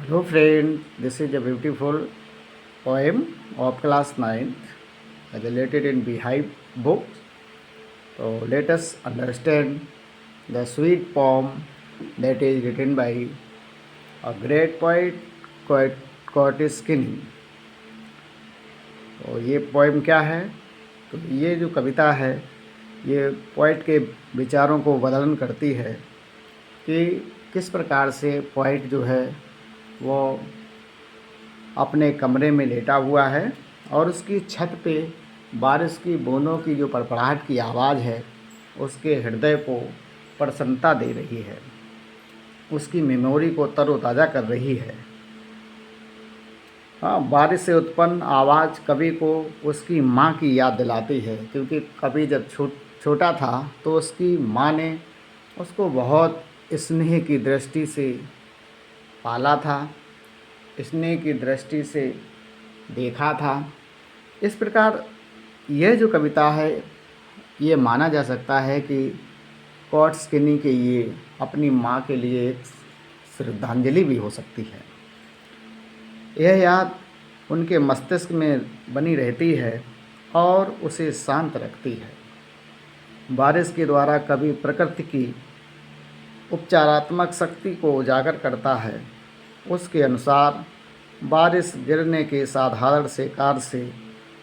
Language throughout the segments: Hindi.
Hello friend, this is a beautiful poem of class 9th related in Beehive book. So let us understand the sweet poem that is written by a great poet, Curtis Skinny. तो ये पोएम क्या है? तो ये जो कविता है ये पोइट के विचारों को वर्णन करती है कि किस प्रकार से पोइट जो है वो अपने कमरे में लेटा हुआ है और उसकी छत पे बारिश की बूंदों की जो पड़पड़ाहट की आवाज़ है उसके हृदय को प्रसन्नता दे रही है, उसकी मेमोरी को तरोताज़ा कर रही है। हाँ, बारिश से उत्पन्न आवाज़ कवि को उसकी माँ की याद दिलाती है, क्योंकि कवि जब छोटा था तो उसकी माँ ने उसको बहुत स्नेह की दृष्टि से पाला था, स्नेह की दृष्टि से देखा था। इस प्रकार यह जो कविता है ये माना जा सकता है कि कर्टिस स्किनी के ये अपनी माँ के लिए एक श्रद्धांजलि भी हो सकती है। यह याद उनके मस्तिष्क में बनी रहती है और उसे शांत रखती है। बारिश के द्वारा कवि प्रकृति की उपचारात्मक शक्ति को उजागर करता है। उसके अनुसार बारिश गिरने के साधारण से कार्य से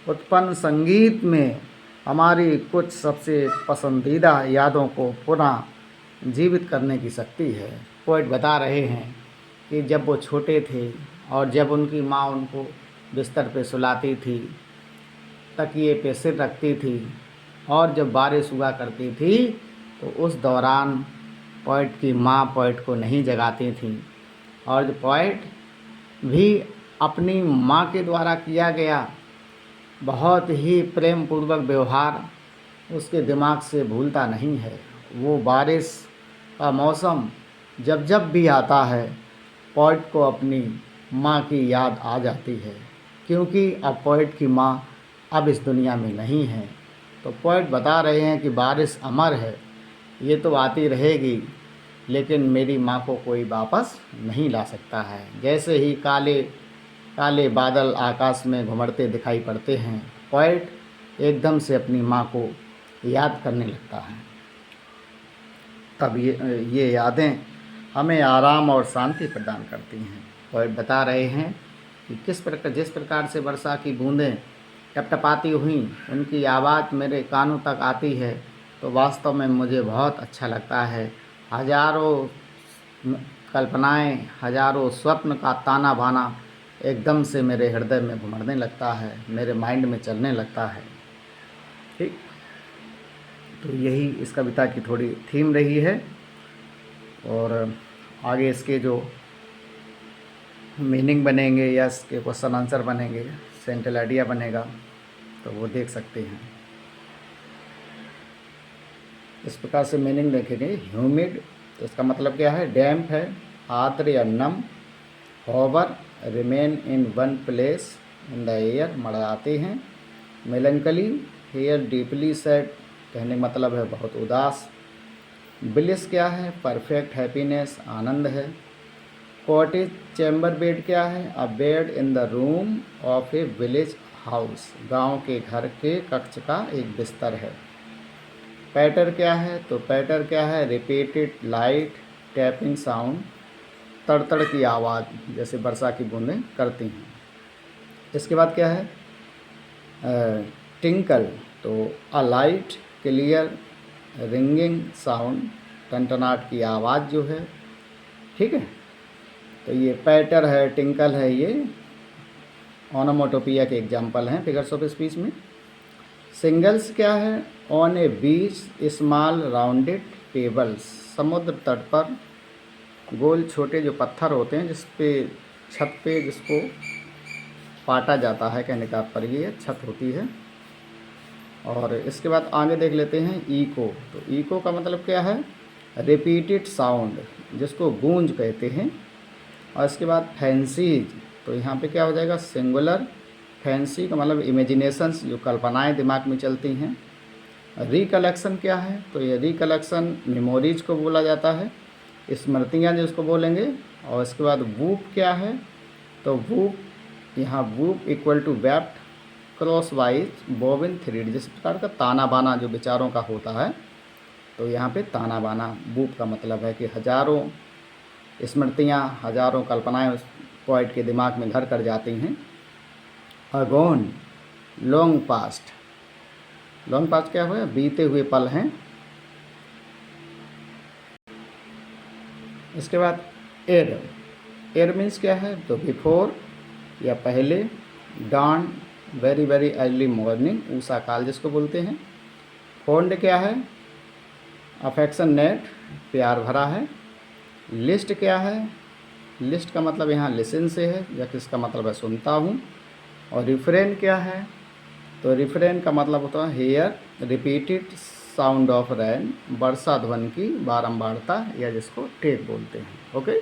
उत्पन्न संगीत में हमारी कुछ सबसे पसंदीदा यादों को पुनः जीवित करने की शक्ति है। पोएट बता रहे हैं कि जब वो छोटे थे और जब उनकी माँ उनको बिस्तर पे सुलाती थी, तकिए पे सिर रखती थी और जब बारिश हुआ करती थी तो उस दौरान पोएट की माँ पोएट को नहीं जगाती थी और जो पोएट भी अपनी माँ के द्वारा किया गया बहुत ही प्रेम पूर्वक व्यवहार उसके दिमाग से भूलता नहीं है। वो बारिश का मौसम जब जब भी आता है पोएट को अपनी माँ की याद आ जाती है, क्योंकि अब पोएट की माँ अब इस दुनिया में नहीं है। तो पोएट बता रहे हैं कि बारिश अमर है, ये तो आती रहेगी, लेकिन मेरी माँ को कोई वापस नहीं ला सकता है। जैसे ही काले काले बादल आकाश में घुमड़ते दिखाई पड़ते हैं, पोएट एकदम से अपनी माँ को याद करने लगता है। तब ये यादें हमें आराम और शांति प्रदान करती हैं। पोएट बता रहे हैं कि जिस प्रकार से वर्षा की बूंदें टपटपाती हुई उनकी आवाज़ मेरे कानों तक आती है तो वास्तव में मुझे बहुत अच्छा लगता है। हजारों कल्पनाएं, हजारों स्वप्न का ताना बाना एकदम से मेरे हृदय में घुमड़ने लगता है, मेरे माइंड में चलने लगता है। ठीक, तो यही इस कविता की थोड़ी थीम रही है और आगे इसके जो मीनिंग बनेंगे या इसके क्वेश्चन आंसर बनेंगे, सेंटेंस आइडिया बनेगा, तो वो देख सकते हैं। इस प्रकार से मीनिंग देखेंगे। ह्यूमिड, तो इसका मतलब क्या है? डैम्प है, आर्द्र या नम। Hover, remain in one place in the air, मड़राते हैं। मेलंकली, हेयर डीपली सैड, कहने का मतलब है बहुत उदास। ब्लिस क्या है? परफेक्ट हैप्पीनेस, आनंद है। कॉटेज चैम्बर बेड क्या है? A bed in the room of a village house, गांव के घर के कक्ष का एक बिस्तर है। पैटर क्या है? तो पैटर क्या है? रिपीटेड लाइट टैपिंग साउंड, तड़तड़ की आवाज़ जैसे वर्षा की बूंदें करती हैं। इसके बाद क्या है? टिंकल, तो अ लाइट क्लियर रिंगिंग साउंड, टनटनाट की आवाज़ जो है। ठीक है, तो ये पैटर है, टिंकल है, ये ओनोमोटोपिया के एग्जाम्पल हैं फिगर्स ऑफ स्पीच में। सिंगल्स क्या है? On a beach small rounded pebbles, समुद्र तट पर गोल छोटे जो पत्थर होते हैं जिस पे छत पे जिसको पाटा जाता है, कहने का तात्पर्य ये छत होती है। और इसके बाद आगे देख लेते हैं इको। तो इको का मतलब क्या है? रिपीटेड साउंड, जिसको गूंज कहते हैं। और इसके बाद फैंसीज, तो यहाँ पे क्या हो जाएगा? सिंगुलर। फैंसी का मतलब इमेजिनेशंस, जो कल्पनाएं दिमाग में चलती हैं। रिकलेक्शन क्या है? तो ये रिकलेक्शन मेमोरीज को बोला जाता है, स्मृतियाँ जिसको बोलेंगे। और इसके बाद वूप क्या है, तो वूप यहाँ woof equal to weft crosswise bobbin thread, जिस प्रकार का ताना बाना जो विचारों का होता है, तो यहाँ पे ताना बाना वूप का मतलब है कि हजारों स्मृतियाँ, हजारों कल्पनाएं उस पोइट के दिमाग में घर कर जाती हैं। अगोन लॉन्ग पास्ट, लॉन्ग पास्ट क्या हुआ, बीते हुए पल हैं। इसके बाद एर, एर मीन्स क्या है, तो बिफोर या पहले, dawn very very early morning, ऊषा काल जिसको बोलते हैं। फोन्ड क्या है, अफेक्शन नेट, प्यार भरा है। लिस्ट क्या है, लिस्ट का मतलब यहाँ लिसन से है, या किसका मतलब है सुनता हूँ। और रिफ्रेन क्या है, तो रिफ्रेन का मतलब होता है here repeated sound of rain, वर्षा ध्वनि की बारंबारता, या जिसको टेक बोलते हैं। ओके,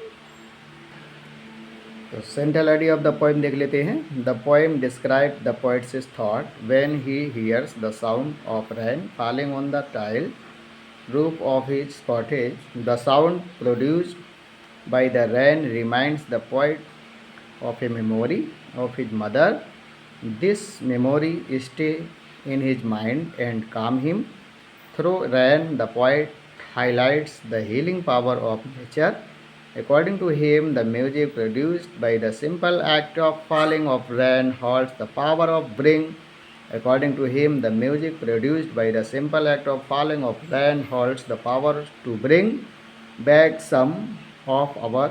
तो central idea of the poem देख लेते हैं। The poem describe the poets thought when he hears the sound of rain falling on the tile roof of his cottage. The sound produced by the rain reminds the poet of a memory of his mother. This memory stays in his mind and calms him. Through rain, the poet highlights the healing power of nature. According to him, the music produced by the simple act of falling of rain holds the power of bring. According to him, the music produced by the simple act of falling of rain holds the power to bring back some of our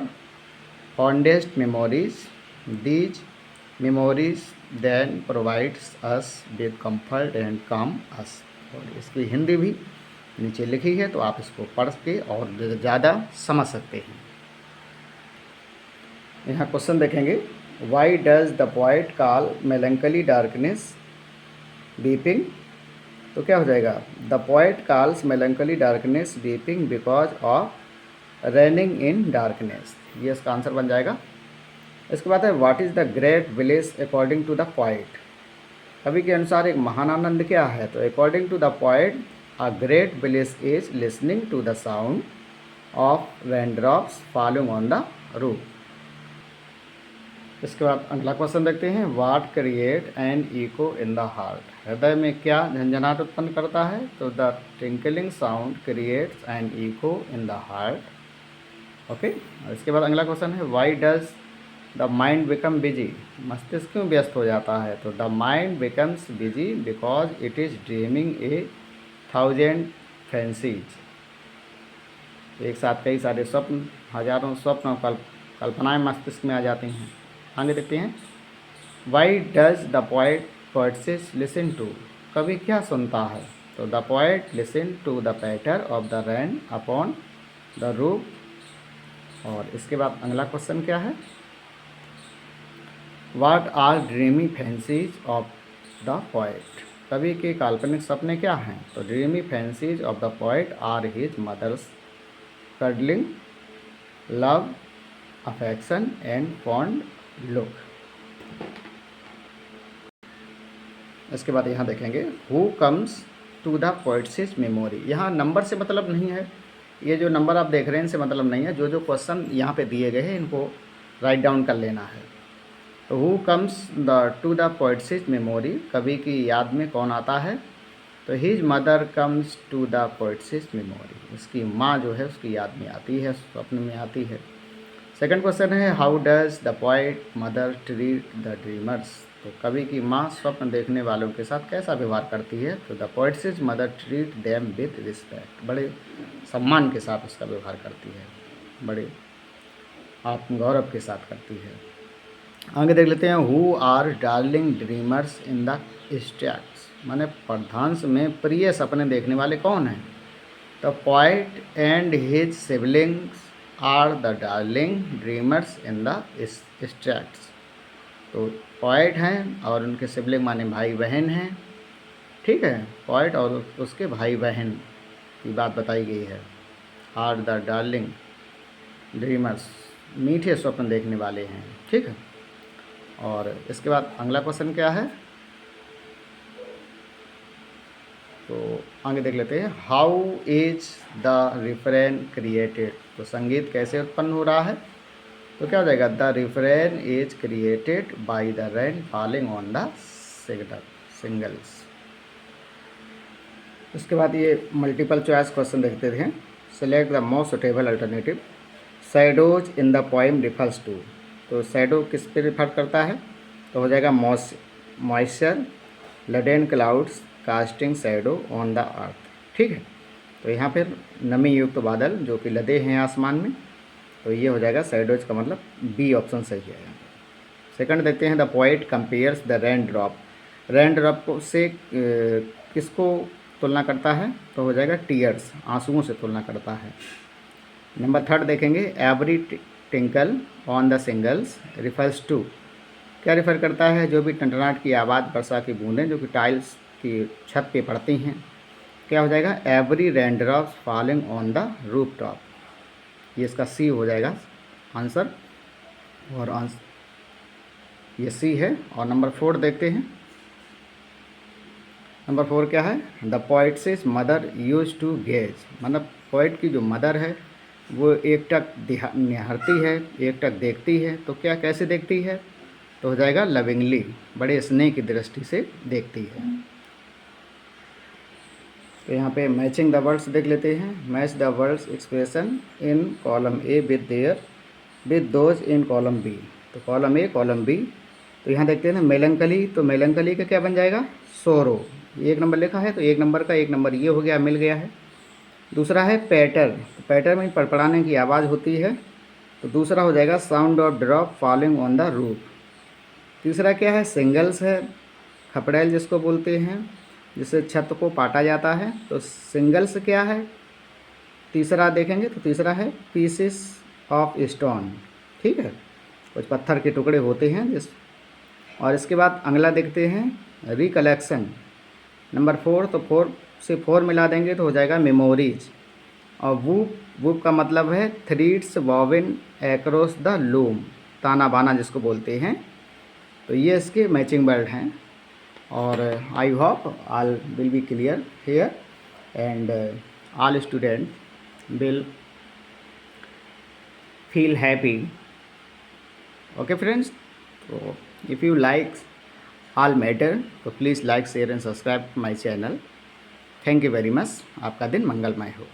fondest memories. These memories then provides us with comfort and calm us. और इसकी हिंदी भी नीचे लिखी है, तो आप इसको पढ़ के और ज़्यादा समझ सकते हैं। यहाँ क्वेश्चन देखेंगे, why does the poet call melancholy darkness weeping, तो क्या हो जाएगा, the poet calls melancholy darkness weeping because of raining in darkness, ये इसका आंसर बन जाएगा। इसके बाद है what is the great village according to the poet, कवि के अनुसार एक महान आनंद क्या है, तो according to the poet a great village is listening to the sound of raindrops falling on the roof. इसके बाद अगला क्वेश्चन देखते हैं, what create an echo in the heart, हृदय में क्या झंझनाहट उत्पन्न करता है, तो the tinkling sound creates an echo in the heart. Okay, और इसके बाद अगला क्वेश्चन है, why does the mind become busy, मस्तिष्क क्यों व्यस्त हो जाता है, तो the mind becomes busy because it is dreaming 1,000 fancies, एक साथ कई सारे स्वप्न, हजारों स्वप्न और कल्पनाएँ मस्तिष्क में आ जाती हैं। आगे देखते हैं, why does the poet poets listen to, कवि क्या सुनता है, तो the poet listen to the patter of the rain upon the roof. और इसके बाद अगला क्वेश्चन क्या है, what are dreamy fancies of the poet, कवि के काल्पनिक सपने क्या हैं, तो dreamy fancies of the poet are his mother's cuddling love affection and fond look. इसके बाद यहाँ देखेंगे, who comes to the poet's memory, यहाँ नंबर से मतलब नहीं है, ये जो नंबर आप देख रहे हैं इनसे मतलब नहीं है, जो जो क्वेश्चन यहाँ पे दिए गए हैं इनको राइट डाउन कर लेना है। तो who comes to the poet's memory, कवि की याद में कौन आता है, तो his mother comes to the poet's memory, उसकी माँ जो है उसकी याद में आती है, स्वप्न में आती है। सेकंड क्वेश्चन है, how does the poet mother treat the dreamers, तो कवि की माँ स्वप्न देखने वालों के साथ कैसा व्यवहार करती है, तो the poets mother treat them with respect, बड़े सम्मान के साथ उसका व्यवहार करती है, बड़े आत्मगौरव के साथ करती है। आगे देख लेते हैं, who are darling dreamers in the stats, माने प्रधांश में प्रिय सपने देखने वाले कौन हैं, तो poet and his siblings are the darling dreamers in the stats, तो पोएट हैं और उनके सिबलिंग माने भाई बहन हैं, ठीक है, पोएट और उसके भाई बहन की बात बताई गई है। आर द डार्लिंग ड्रीमर्स, मीठे स्वप्न देखने वाले हैं, ठीक है। और इसके बाद अगला क्वेश्चन क्या है, तो आगे देख लेते हैं, how is the refrain created, तो संगीत कैसे उत्पन्न हो रहा है, तो क्या हो जाएगा, the refrain is created by the rain falling on the shingles. उसके बाद ये मल्टीपल चॉइस क्वेश्चन देखते थे। Select the most suitable alternative. Shadows in the poem refers to. तो शैडो किस पे रिफर करता है, तो हो जाएगा moisture, laden clouds casting shadow on the earth. ठीक है, तो यहाँ पर नमी युक्त बादल जो कि लदे हैं आसमान में, तो ये हो जाएगा शैडोज का मतलब बी ऑप्शन सही है। सेकंड देखते हैं, the poet compares the rain drop. Rain drop को से किसको तुलना करता है, तो हो जाएगा टीयर्स, आंसुओं से तुलना करता है। नंबर थर्ड देखेंगे, every tinkle on the shingles refers to. क्या रिफ़र करता है, जो भी टंटनाट की आवाज़, वर्षा की बूंदें जो कि टाइल्स की छत पे पड़ती हैं। क्या हो जाएगा, every rain drops falling on the roof top. ये इसका सी हो जाएगा आंसर, और आंसर ये सी है। और नंबर 4 देखते हैं। नंबर 4 क्या है, the poet's mother used to gaze. मतलब पोइट की जो मदर है वो एकटक निहारती है, एकटक देखती है। तो क्या कैसे देखती है, तो हो जाएगा लविंगली, बड़े स्नेह की दृष्टि से देखती है। तो यहाँ पे मैचिंग द वर्ड्स देख लेते हैं। Match the words expression in column A with those in column B. तो कॉलम ए कॉलम बी, तो यहाँ देखते हैं ना मेलंकली, तो मेलंकली का क्या बन जाएगा, सोरो। 1 नंबर लिखा है तो 1 नंबर का 1 नंबर ये हो गया, मिल गया है। दूसरा है पैटर, तो पैटर में पड़पड़ाने की आवाज़ होती है, तो दूसरा हो जाएगा sound of drop falling on the roof. तीसरा क्या है, सिंगल्स है, खपड़ैल जिसको बोलते हैं, जिससे छत को पाटा जाता है। तो सिंगल्स क्या है, तीसरा देखेंगे तो तीसरा है पीसेस ऑफ स्टोन। ठीक है, कुछ पत्थर के टुकड़े होते हैं जिस। और इसके बाद अगला देखते हैं रिकलेक्शन, नंबर 4। तो 4 से 4 मिला देंगे तो हो जाएगा मेमोरीज। और वूप का मतलब है थ्रीड्स वॉविन एक्रॉस द लूम, ताना बाना जिसको बोलते हैं। तो ये इसके मैचिंग वर्ड हैं। और I hope all will be clear here and all student will feel happy. Okay friends, तो if you like all matter तो please like share and subscribe my channel. Thank you very much. आपका दिन मंगलमय हो।